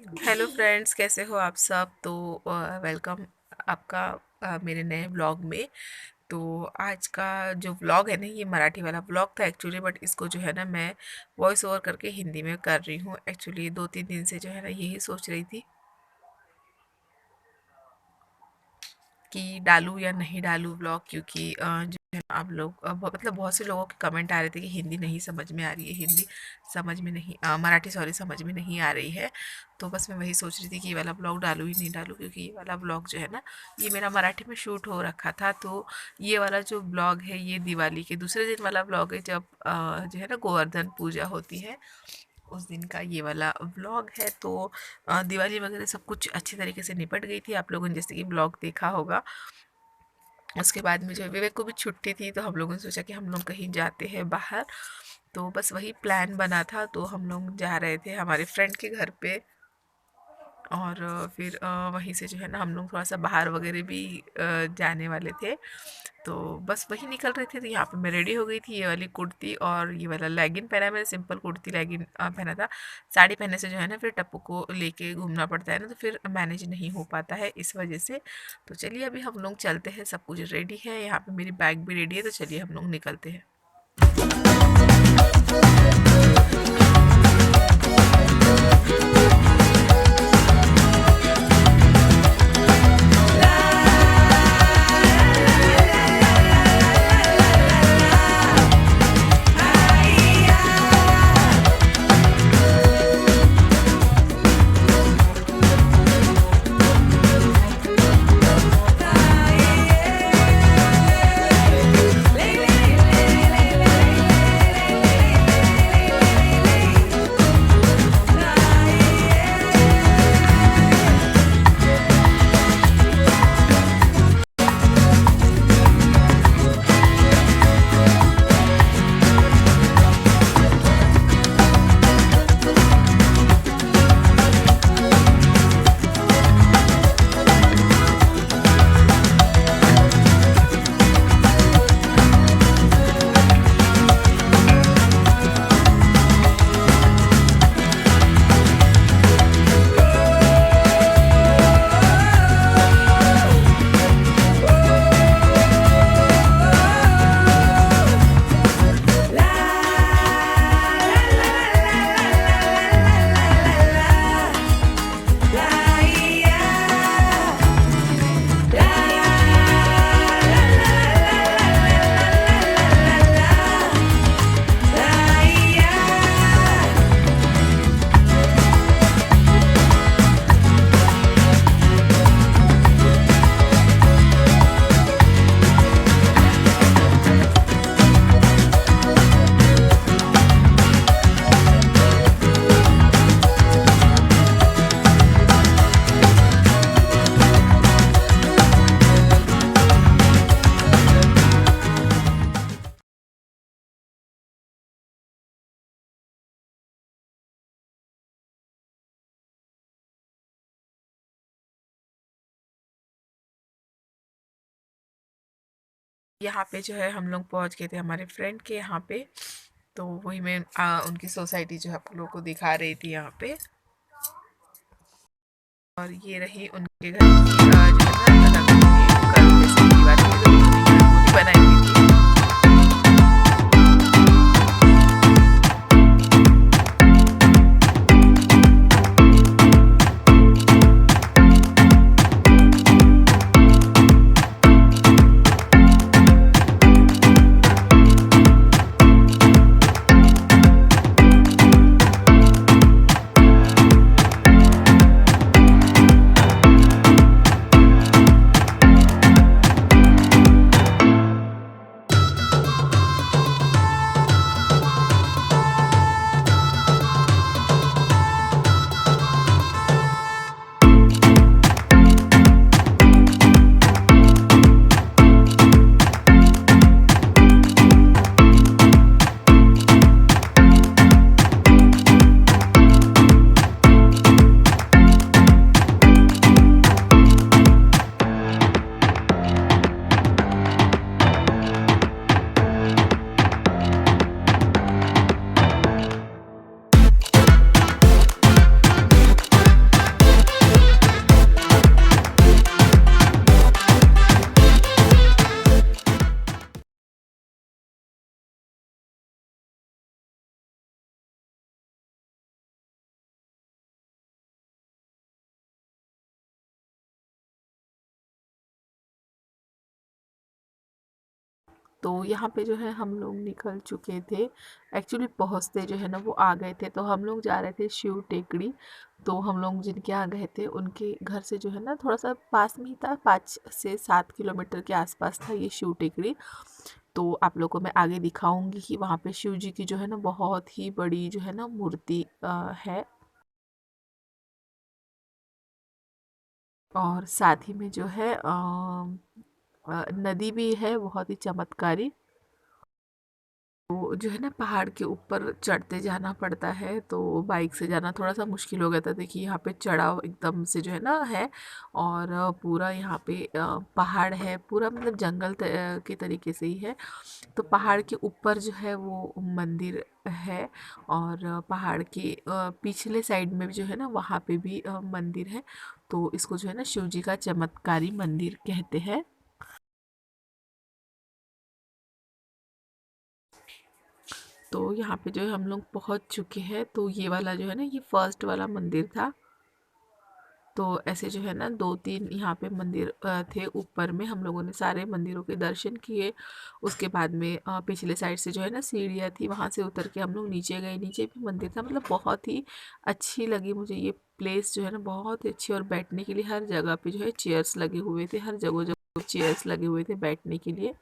Hello friends, कैसे हो आप सब। तो वेलकम आपका मेरे नए व्लॉग में। तो आज का जो व्लॉग है ना, ये मराठी वाला व्लॉग था एक्चुअली, बट इसको जो है ना मैं वॉइस ओवर करके हिंदी में कर रही हूँ। एक्चुअली 2-3 दिन से जो है ना यही सोच रही थी कि डालूँ या नहीं डालूँ व्लॉग, क्योंकि जो है ना आप लोग मतलब बहुत से लोगों के कमेंट आ रहे थे कि हिंदी नहीं समझ में आ रही है, हिंदी समझ में नहीं मराठी सॉरी समझ में नहीं आ रही है। तो बस मैं वही सोच रही थी कि ये वाला व्लॉग डालूँ ही नहीं डालूँ, क्योंकि ये वाला व्लॉग जो है ना ये मेरा मराठी में शूट हो रखा था। तो ये वाला जो व्लॉग है ये दिवाली के दूसरे दिन वाला व्लॉग है, जब जो है ना गोवर्धन पूजा होती है उस दिन का ये वाला व्लॉग है। तो दिवाली वगैरह सब कुछ अच्छी तरीके से निपट गई थी, आप लोगों ने जैसे कि व्लॉग देखा होगा। उसके बाद में जो है विवेक को भी छुट्टी थी, तो हम लोगों ने सोचा कि हम लोग कहीं जाते हैं बाहर। तो बस वही प्लान बना था, तो हम लोग जा रहे थे हमारे फ्रेंड के घर पे। और फिर वहीं से जो है ना हम लोग थोड़ा सा बाहर वगैरह भी जाने वाले थे। तो बस वही निकल रहे थे, तो यहाँ पे मैं रेडी हो गई थी, ये वाली कुर्ती और ये वाला लेगिन पहना है मैंने, सिंपल कुर्ती लेगिन पहना था। साड़ी पहनने से जो है ना फिर टप्पू को लेके घूमना पड़ता है ना, तो फिर मैनेज नहीं हो पाता है इस वजह से। तो चलिए अभी हम लोग चलते हैं, सब कुछ रेडी है, यहाँ पे मेरी बैग भी रेडी है, तो चलिए हम लोग निकलते हैं। यहाँ पे जो है हम लोग पहुँच गए थे हमारे फ्रेंड के यहाँ पे। तो वही मैं उनकी सोसाइटी जो है आप लोगों को दिखा रही थी यहाँ पे। और ये रही उनके घर की जो है ना कल जैसे दीवार की जो उन्होंने रंगोली बनाई हुई थी। तो यहाँ पे जो है हम लोग निकल चुके थे। एक्चुअली पहुँचते जो है ना वो आ गए थे। तो हम लोग जा रहे थे शिव टेकड़ी। तो हम लोग जिनके यहाँ गए थे उनके घर से जो है ना थोड़ा सा पास में ही था, 5 से 7 किलोमीटर के आसपास था ये शिव टेकड़ी। तो आप लोगों को मैं आगे दिखाऊंगी कि वहाँ पे शिव जी की जो है ना बहुत ही बड़ी जो है ना मूर्ति है। और साथ ही में जो है नदी भी है बहुत ही चमत्कारी। तो जो है ना पहाड़ के ऊपर चढ़ते जाना पड़ता है। तो बाइक से जाना थोड़ा सा मुश्किल हो गया था। देखिए यहाँ पे चढ़ाव एकदम से जो है ना है। और पूरा यहाँ पे पहाड़ है, पूरा मतलब जंगल के तरीके से ही है। तो पहाड़ के ऊपर जो है वो मंदिर है। और पहाड़ के पिछले साइड में भी जो है ना वहाँ पे भी मंदिर है। तो इसको जो है ना शिव जी का चमत्कारी मंदिर कहते हैं। तो यहाँ पे जो है हम लोग पहुँच चुके हैं। तो ये वाला जो है ना ये फर्स्ट वाला मंदिर था। तो ऐसे जो है ना 2-3 यहाँ पे मंदिर थे ऊपर में। हम लोगों ने सारे मंदिरों के दर्शन किए। उसके बाद में पिछले साइड से जो है ना सीढ़ियाँ थी, वहाँ से उतर के हम लोग नीचे गए। नीचे भी मंदिर था, मतलब बहुत ही अच्छी लगी मुझे ये प्लेस जो है ना, बहुत ही अच्छी। और बैठने के लिए हर जगह पे जो है चेयर्स लगे हुए थे, हर जगह जगह चेयर्स लगे हुए थे बैठने के लिए।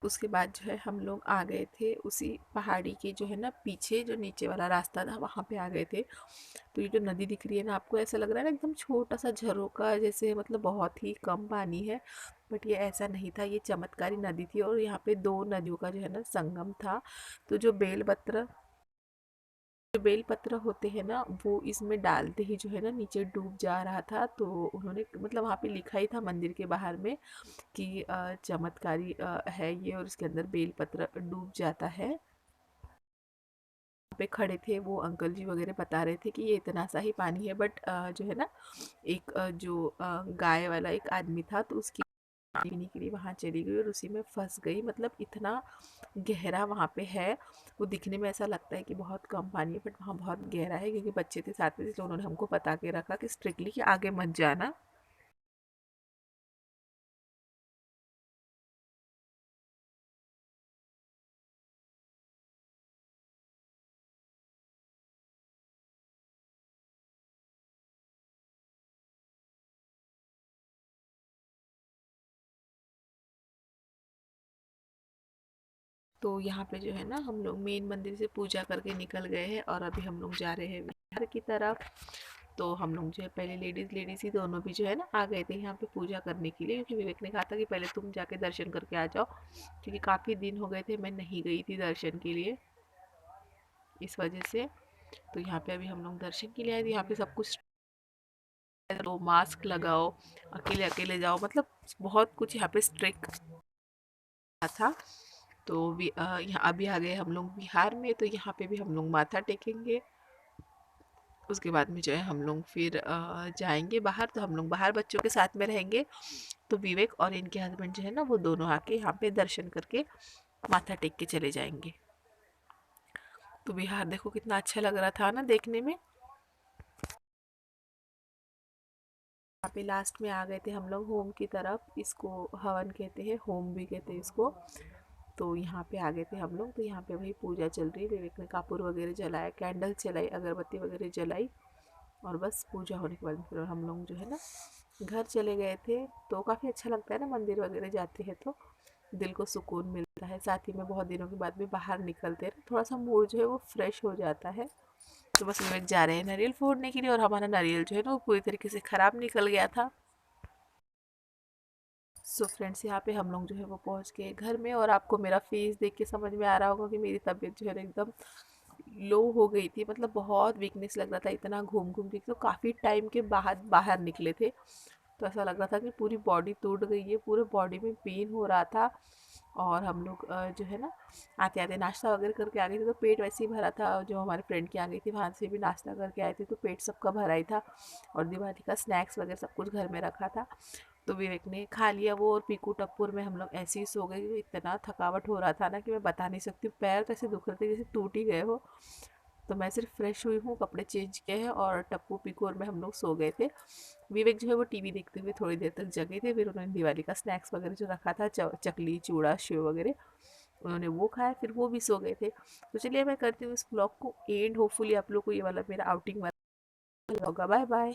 उसके बाद जो है हम लोग आ गए थे उसी पहाड़ी के जो है ना पीछे, जो नीचे वाला रास्ता था वहाँ पे आ गए थे। तो ये जो नदी दिख रही है ना आपको, ऐसा लग रहा है ना एकदम छोटा सा झरोका जैसे, मतलब बहुत ही कम पानी है। बट ये ऐसा नहीं था, ये चमत्कारी नदी थी और यहाँ पे दो नदियों का जो है ना संगम था। तो जो बेल पत्र होते हैं ना वो इसमें डालते ही जो है ना नीचे डूब जा रहा था। तो उन्होंने मतलब वहाँ पे लिखा ही था मंदिर के बाहर में कि चमत्कारी है ये, और इसके अंदर बेलपत्र डूब जाता है। पे खड़े थे वो अंकल जी वगैरह बता रहे थे कि ये इतना सा ही पानी है, बट जो है ना एक जो गाय वाला एक आदमी था तो उसकी पीने के लिए वहाँ चली गई और उसी में फंस गई। मतलब इतना गहरा वहाँ पे है। वो दिखने में ऐसा लगता है कि बहुत कम पानी है, बट वहाँ बहुत गहरा है, क्योंकि बच्चे थे साथ में इसलिए उन्होंने हमको बता के रखा कि स्ट्रिक्टली कि आगे मत जाना। तो यहाँ पे जो है ना हम लोग मेन मंदिर से पूजा करके निकल गए हैं और अभी हम लोग जा रहे हैं बिहार की तरफ। तो हम लोग जो है पहले लेडीज़ लेडीज़ ही दोनों भी जो है ना आ गए थे यहाँ पे पूजा करने के लिए, क्योंकि विवेक ने कहा था कि पहले तुम जाके दर्शन करके आ जाओ, क्योंकि काफ़ी दिन हो गए थे मैं नहीं गई थी दर्शन के लिए, इस वजह से। तो यहाँ पे अभी हम लोग दर्शन के लिए आए थे। यहाँ पे सब कुछ तो मास्क लगाओ, अकेले अकेले जाओ, मतलब बहुत कुछ यहाँ पे स्ट्रिक्ट था। तो भी यहाँ अभी आ गए हम लोग बिहार में, तो यहाँ पे भी हम लोग माथा टेकेंगे। उसके बाद में जो है हम लोग फिर जाएंगे बाहर, तो हम लोग बाहर बच्चों के साथ में रहेंगे। तो विवेक और इनके हस्बैंड जो है ना वो दोनों आके यहाँ पे दर्शन करके माथा टेक के चले जाएंगे। तो बिहार देखो कितना अच्छा लग रहा था ना देखने में। यहाँ पे लास्ट में आ गए थे हम लोग होम की तरफ, इसको हवन कहते हैं, होम भी कहते हैं इसको। तो यहाँ पे आ गए थे हम लोग। तो यहाँ पे वही पूजा चल रही है, विवेक ने कपूर वगैरह जलाया, कैंडल जलाई, अगरबत्ती वगैरह जलाई, और बस पूजा होने के बाद फिर हम लोग जो है ना घर चले गए थे। तो काफ़ी अच्छा लगता है ना मंदिर वगैरह जाते हैं तो दिल को सुकून मिलता है, साथ ही में बहुत दिनों के बाद भी बाहर निकलते हैं थोड़ा सा मूड जो है वो फ्रेश हो जाता है। तो बस विवेक जा रहे हैं नारियल फोड़ने के लिए, और हमारा नारियल जो है ना वो पूरी तरीके से ख़राब निकल गया था। सो फ्रेंड्स यहाँ पे हम लोग जो है वो पहुँच गए घर में, और आपको मेरा फेस देख के समझ में आ रहा होगा कि मेरी तबीयत जो है ना एकदम लो हो गई थी। मतलब बहुत वीकनेस लग रहा था, इतना घूम घूम के, तो काफ़ी टाइम के बाद बाहर निकले थे। तो ऐसा लग रहा था कि पूरी बॉडी टूट गई है, पूरे बॉडी में पेन हो रहा था। और हम लोग जो है ना आते आते नाश्ता वगैरह करके आ गए थे, तो पेट वैसे ही भरा था। जो हमारे फ्रेंड की आ गई थी वहाँ से भी नाश्ता करके आए थे, तो पेट सबका भरा ही था, और दिवाली का स्नैक्स वगैरह सब कुछ घर में रखा था। तो विवेक ने खा लिया वो, और पीकू टप्पुर में हम लोग ऐसे ही सो गए, क्योंकि इतना थकावट हो रहा था ना कि मैं बता नहीं सकती, पैर तो ऐसे दुख रहे थे जैसे टूट ही गए हो। तो मैं सिर्फ फ्रेश हुई हूँ, कपड़े चेंज किए हैं, और टप्पू पीकू और मैं हम लोग सो गए थे। विवेक जो है वो टीवी देखते हुए थोड़ी देर तक जगे थे, फिर उन्होंने दिवाली का स्नैक्स वगैरह जो रखा था, चकली चूड़ा सेव वगैरह, उन्होंने वो खाया, फिर वो भी सो गए थे। तो चलिए मैं करती हूँ इस ब्लॉग को एंड, होपफुली आप लोग को ये वाला मेरा आउटिंग वाला होगा। Bye bye.